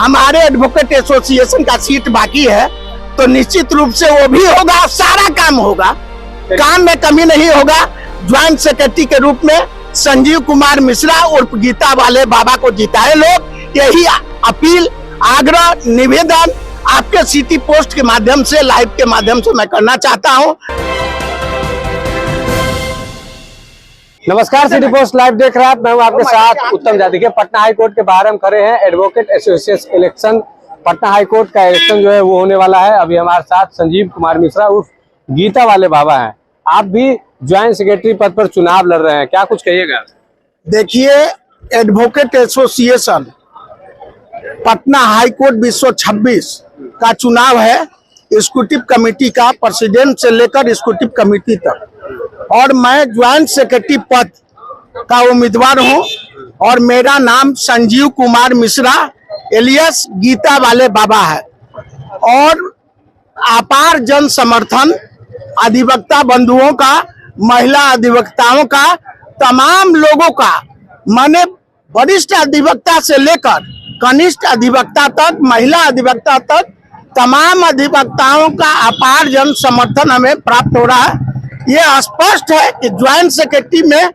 हमारे advocate association का seat बाकी है, तो निश्चित रूप से वो भी होगा, सारा काम होगा, काम में कमी नहीं होगा। ज्वाइंट सेक्रेटरी के रूप में संजीव कुमार मिश्रा उर्फ गीता वाले बाबा को जिताए लोग। यही अपील, आग्रह, निवेदन आपके सिटी पोस्ट के माध्यम से, लाइव के माध्यम से मैं करना चाहता हूं। नमस्कार, सिटी पोस्ट लाइव देख रहे हैं आप। मैं हूं आपके साथ उत्तम जाति के। पटना हाई कोर्ट के बाहर हम खड़े हैं। Advocate association election, Patna high court का इलेक्शन जो है वो होने वाला है। अभी हमारे साथ संजीव कुमार मिश्रा उर्फ गीता वाले बाबा हैं। आप भी ज्वाइंट सेक्रेटरी पद पर चुनाव लड़ रहे हैं, क्या कुछ कहिएगा? देखिए, advocate association Patna high court 226 का चुनाव है, एग्जीक्यूटिव कमेटी का, प्रेसिडेंट से लेकर एग्जीक्यूटिव कमेटी तक, और मैं ज्वाइंट सेक्रेटरी पद का उम्मीदवार हूं और मेरा नाम संजीव कुमार मिश्रा एलियस गीता वाले बाबा है। और अपार जन समर्थन अधिवक्ता बंधुओं का, महिला अधिवक्ताओं का, तमाम लोगों का, माने वरिष्ठ अधिवक्ता से लेकर कनिष्ठ अधिवक्ता तक, महिला अधिवक्ता तक, तमाम अधिवक्ताओं का अपार जन समर्थन हमें प्राप्त हो रहा है। ये स्पष्ट है कि ज्वाइंट सेक्रेटरी में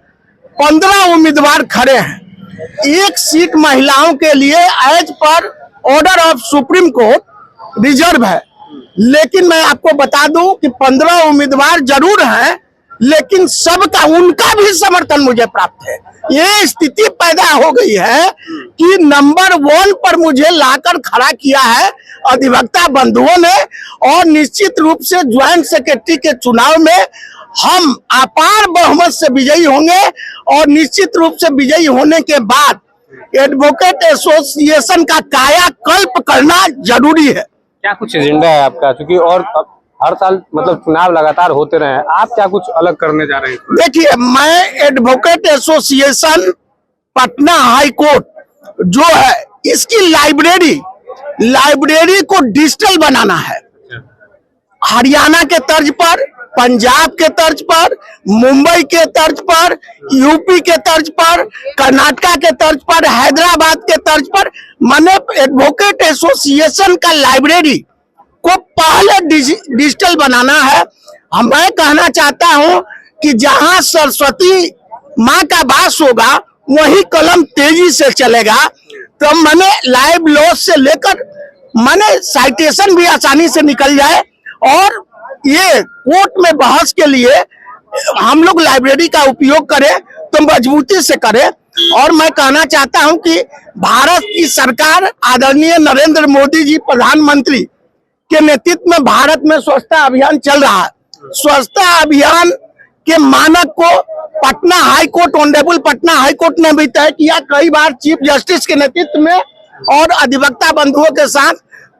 15 उम्मीदवार खड़े हैं। एक सीट महिलाओं के लिए as per order of Supreme Court reserve है, लेकिन मैं आपको बता दूं कि 15 उम्मीदवार जरूर हैं, लेकिन सबका, उनका भी समर्थन मुझे प्राप्त है। ये स्थिति पैदा हो गई है कि नंबर 1 पर मुझे लाकर खड़ा किया है अधिवक्ता बंधुओं ने, और निश्चित रूप से ज्वाइंट सेक्रेटरी के चुनाव में हम अपार बहुमत से विजयी होंगे। और निश्चित रूप से विजयी होने के बाद एडवोकेट एसोसिएशन का कायाकल्प करना जरूरी है। क्या कुछ एजेंडा है आपका? क्योंकि और हर साल मतलब चुनाव लगातार होते रहे, आप क्या कुछ अलग करने जा रहे हैं? देखिए, मैं advocate association Patna high court जो है, इसकी लाइब्रेरी को डिजिटल बनाना है। हरियाणा के तर्ज पर, पंजाब के तर्ज पर, मुंबई के तर्ज पर, यूपी के तर्ज पर, कर्नाटक के तर्ज पर, हैदराबाद के तर्ज पर, मैंने एडवोकेट एसोसिएशन का लाइब्रेरी को पहले डिजिटल बनाना है। मैं कहना चाहता हूं कि जहां सरस्वती माँ का वास होगा वहीं कलम तेजी से चलेगा। तो मैंने लाइव लॉस से लेकर मैंने साइटेशन भी आसानी से निकल जाए, और ये कोर्ट में बहस के लिए हम लोग लाइब्रेरी का उपयोग करें तो मजबूती से करें। और मैं कहना चाहता हूं कि भारत की सरकार, आदरणीय नरेंद्र मोदी जी प्रधानमंत्री के नेतृत्व में भारत में स्वच्छता अभियान चल रहा है। स्वच्छता अभियान के मानक को Patna high court, honourable Patna high court ने भी तय किया। कई बार चीफ जस्टिस के नेतृत्व में और अधिवक्ता बंधुओं के साथ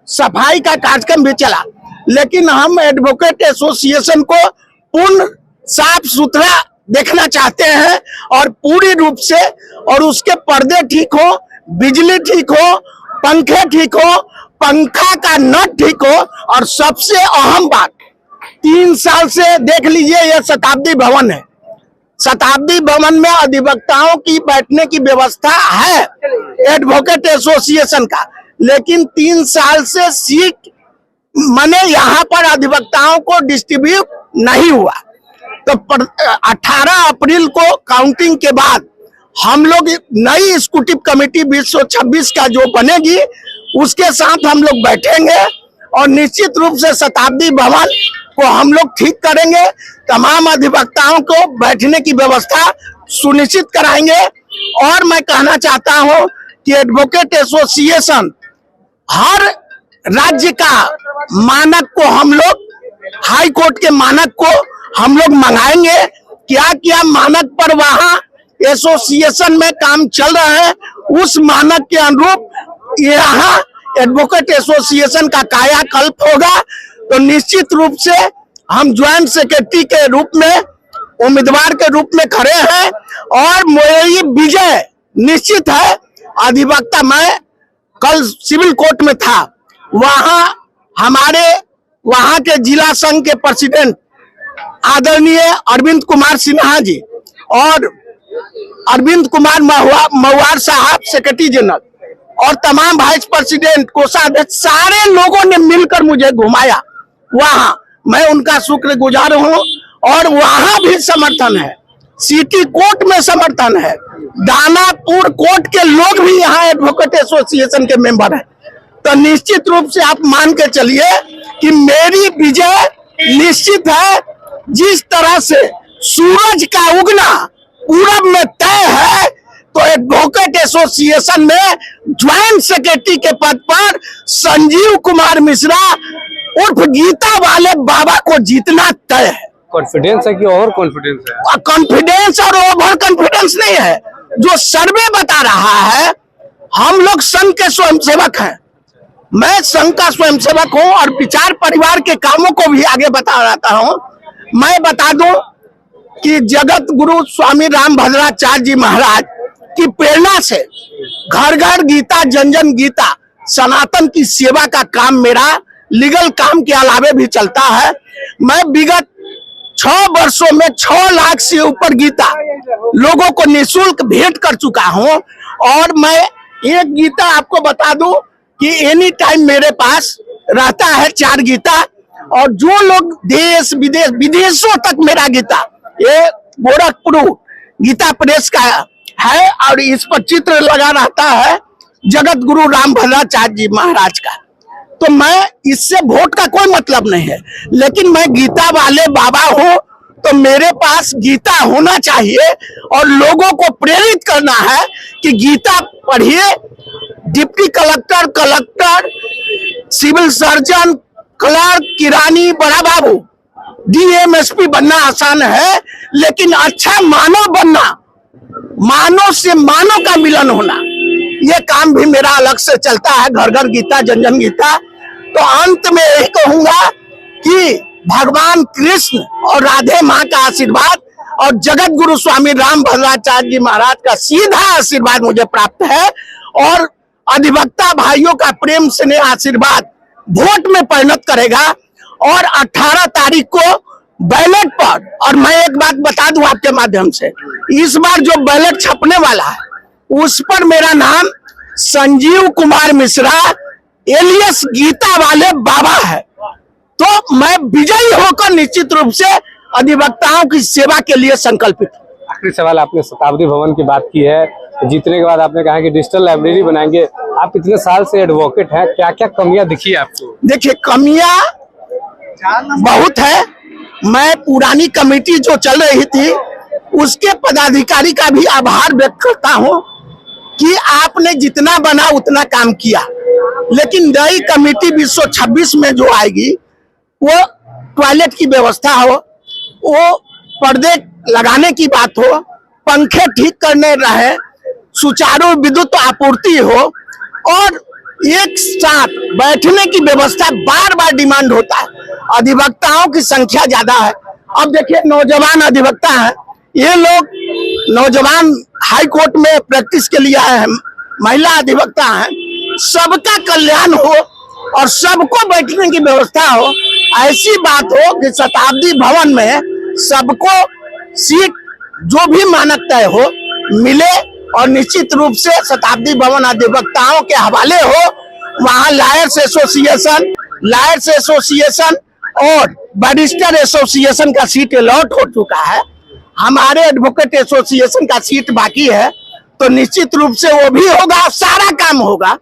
सफाई का कार्यक्रम भी चला, लेकिन हम एडवोकेट एसोसिएशन को पूर्ण साफ सुथरा देखना चाहते हैं, और पूरी रूप से, और उसके पर्दे ठीक हो, बिजली ठीक हो, पंखे ठीक हो, पंखा का नट ठीक हो, और सबसे अहम बात, 3 साल से देख लीजिए यह शताब्दी भवन है। शताब्दी भवन में अधिवक्ताओं की बैठने की व्यवस्था है एडवोकेट एसोसिएशन का, लेकिन 3 साल से सीट माने यहाँ पर अधिवक्ताओं को डिस्ट्रीब्यूट नहीं हुआ। तो 18 अप्रैल को काउंटिंग के बाद हम लोग नई एग्जीक्यूटिव कमेटी 226 का जो बनेगी उसके साथ हम लोग बैठेंगे, और निश्चित रूप से शताब्दी भवन को हम लोग ठीक करेंगे। तमाम अधिवक्ताओं को बैठने की व्यवस्था सुनिश्चित कराएंगे। और मैं कहना चाहता हूं कि एडवोकेट एसोसिएशन हर राज्य का मानक को, हम लोग हाई कोर्ट के मानक को हम लोग मंगाएंगे। क्या क्या मानक पर वहां एसोसिएशन में काम चल रहा है, उस मानक के अनुरूप यहाँ एडवोकेट एसोसिएशन का कायाकल्प होगा। तो निश्चित रूप से हम ज्वाइंट सेक्रेटरी के रूप में, उम्मीदवार के रूप में खड़े हैं, और मेरी विजय निश्चित है। अधिवक्ता, मैं कल सिविल कोर्ट में था, वहां हमारे वहां के जिला संघ के प्रेसिडेंट आदरणीय अरविंद कुमार सिन्हा जी और अरविंद कुमार महुआर साहब सेक्रेटरी जनरल, और तमाम वाइस प्रेसिडेंट, कोषाध्यक्ष, सारे लोगों ने मिलकर मुझे घुमाया वहां। मैं उनका शुक्रगुजार हूं। और वहां भी समर्थन है, सिटी कोर्ट में समर्थन है, दानापुर कोर्ट के लोग भी यहाँ एडवोकेट एसोसिएशन के मेंबर हैं। तो निश्चित रूप से आप मान के चलिए कि मेरी विजय निश्चित है। जिस तरह से सूरज का उगना पूरब में तय है, तो एडवोकेट एसोसिएशन में ज्वाइंट सेक्रेटरी के पद पर संजीव कुमार मिश्रा उर्फ गीता वाले बाबा को जीतना तय है। कॉन्फिडेंस है कि ओवर कॉन्फिडेंस है? कॉन्फिडेंस और ओवर कॉन्फिडेंस नहीं है, जो सर्वे बता रहा है। हम लोग संघ के स्वयंसेवक हैं, मैं संघ का स्वयंसेवक हूं और विचार परिवार के कामों को भी आगे बता रहता हूं। मैं बता दूं कि जगत गुरु स्वामी राम भद्राचार्य जी महाराज की प्रेरणा से घर घर गीता, जन जन गीता, सनातन की सेवा का काम मेरा लीगल काम के अलावे भी चलता है। मैं विगत 6 वर्षों में 6 लाख से ऊपर गीता लोगों को निःशुल्क भेंट कर चुका हूं। और मैं एक गीता आपको बता दूं कि एनी टाइम मेरे पास रहता है 4 गीता। और जो लोग देश विदेश, विदेशों तक मेरा गीता, ये गोरखपुर गीता प्रेस का है और इस पर चित्र लगा रहता है जगत गुरु राम भद्राचार्य जी महाराज का। तो मैं इससे वोट का कोई मतलब नहीं है, लेकिन मैं गीता वाले बाबा हूं, तो मेरे पास गीता होना चाहिए और लोगों को प्रेरित करना है कि गीता पढ़िए। Deputy collector, collector, civil surgeon, clerk, किरानी, बड़ा बाबू, डीएम, एसपी बनना आसान है, लेकिन अच्छा मानव बनना, मानव से मानव का मिलन होना, ये काम भी मेरा अलग से चलता है। घर घर गीता, जन जन गीता। तो अंत में यही कहूंगा कि भगवान कृष्ण और राधे माँ का आशीर्वाद और जगत गुरु स्वामी राम भद्राचार्य जी महाराज का सीधा आशीर्वाद मुझे प्राप्त है। और अधिवक्ता भाइयों का प्रेम स्नेह आशीर्वाद वोट में परिणत करेगा। और 18 तारीख को बैलेट पर, और मैं एक बात बता दूं आपके माध्यम से, इस बार जो बैलेट छपने वाला है उस पर मेरा नाम संजीव कुमार मिश्रा एलियस गीता वाले बाबा है। तो मैं विजयी होकर निश्चित रूप से अधिवक्ताओं की सेवा के लिए संकल्पित हूं। आखिरी सवाल, आपने शताब्दी भवन की बात की है, जीतने के बाद आपने कहा कि डिजिटल लाइब्रेरी बनाएंगे। आप इतने साल से एडवोकेट हैं, क्या क्या कमियां दिखी आपको? देखिए, कमियां बहुत है। मैं पुरानी कमेटी जो चल रही थी उसके पदाधिकारी का भी आभार व्यक्त करता हूं कि आपने जितना बना उतना काम किया। लेकिन नई कमेटी 226 में जो आएगी, वो टॉयलेट की व्यवस्था हो, वो पर्दे लगाने की बात हो, पंखे ठीक करने रहे, सुचारू विद्युत आपूर्ति हो और एक साथ बैठने की व्यवस्था बार बार डिमांड होता है। अधिवक्ताओं की संख्या ज्यादा है। अब देखिए, नौजवान अधिवक्ता हैं, ये लोग नौजवान हाई कोर्ट में प्रैक्टिस के लिए आए हैं, महिला अधिवक्ता हैं। सबका कल्याण हो और सबको बैठने की व्यवस्था हो, ऐसी बात हो कि शताब्दी भवन में सबको सीट जो भी मानक तय हो मिले और निश्चित रूप से शताब्दी भवन अधिवक्ताओं के हवाले हो। वहां लायर्स एसोसिएशन और बैरिस्टर एसोसिएशन का सीट अलॉट हो चुका है, हमारे एडवोकेट एसोसिएशन का सीट बाकी है। तो निश्चित रूप से वो भी होगा, सारा काम होगा,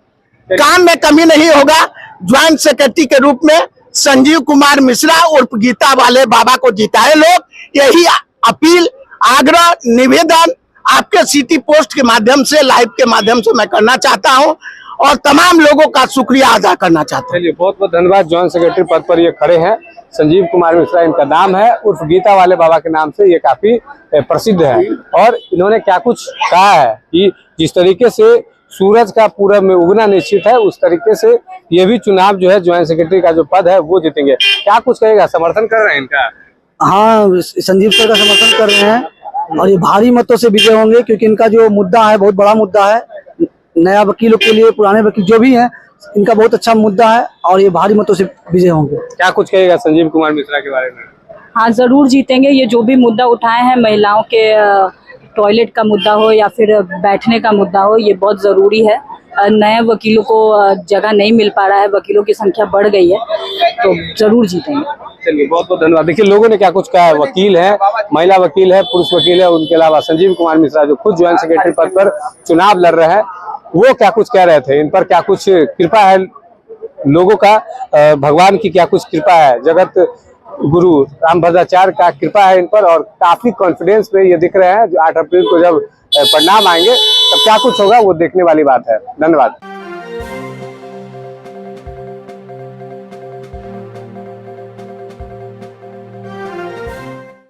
काम में कमी नहीं होगा। ज्वाइंट सेक्रेटरी के रूप में संजीव कुमार मिश्रा उर्फ गीता वाले बाबा को जिताए लोग, यही अपील, आग्रह, निवेदन आपके सिटी पोस्ट के माध्यम से, लाइव के माध्यम से मैं करना चाहता हूं और तमाम लोगों का शुक्रिया अदा करना चाहता हूं। चलिए, बहुत बहुत धन्यवाद। ज्वाइंट सेक्रेटरी पद पर ये खड़े हैं, संजीव कुमार मिश्रा इनका नाम है, उर्फ गीता वाले बाबा के नाम से ये काफी प्रसिद्ध है। और इन्होंने क्या कुछ कहा है कि जिस तरीके से सूरज का पूरब में उगना निश्चित है, उस तरीके से ये भी चुनाव जो है ज्वाइंट सेक्रेटरी का जो पद है वो जीतेंगे। क्या कुछ कहेगा? समर्थन कर रहे हैं इनका? हाँ, संजीव सर का समर्थन कर रहे हैं और ये भारी मतों से विजय होंगे, क्योंकि इनका जो मुद्दा है बहुत बड़ा मुद्दा है। नया वकीलों के लिए, पुराने वकील जो भी हैं, इनका बहुत अच्छा मुद्दा है और ये भारी मतों से विजय होंगे। क्या कुछ कहेगा संजीव कुमार मिश्रा के बारे में? हाँ, जरूर जीतेंगे। ये जो भी मुद्दा उठाए हैं, महिलाओं के टॉयलेट का मुद्दा हो या फिर बैठने का मुद्दा हो, ये बहुत ज़रूरी है। नए वकीलों को जगह नहीं मिल पा रहा है, वकीलों की संख्या बढ़ गई है, तो जरूर जीतेंगे। चलिए, बहुत बहुत धन्यवाद। देखिए, लोगों ने क्या कुछ कहा है। वकील है, महिला वकील है, पुरुष वकील है, उनके अलावा संजीव कुमार मिश्रा जो खुद ज्वाइंट सेक्रेटरी पद पर चुनाव लड़ रहे हैं, वो क्या कुछ कह रहे थे। इन पर क्या कुछ कृपा है लोगों का, भगवान की क्या कुछ कृपा है, जगत गुरु रामभद्राचार्य का कृपा है इन पर, और काफी कॉन्फिडेंस में ये दिख रहे हैं। 8 अप्रैल को जब परिणाम आएंगे तब क्या कुछ होगा वो देखने वाली बात है। धन्यवाद।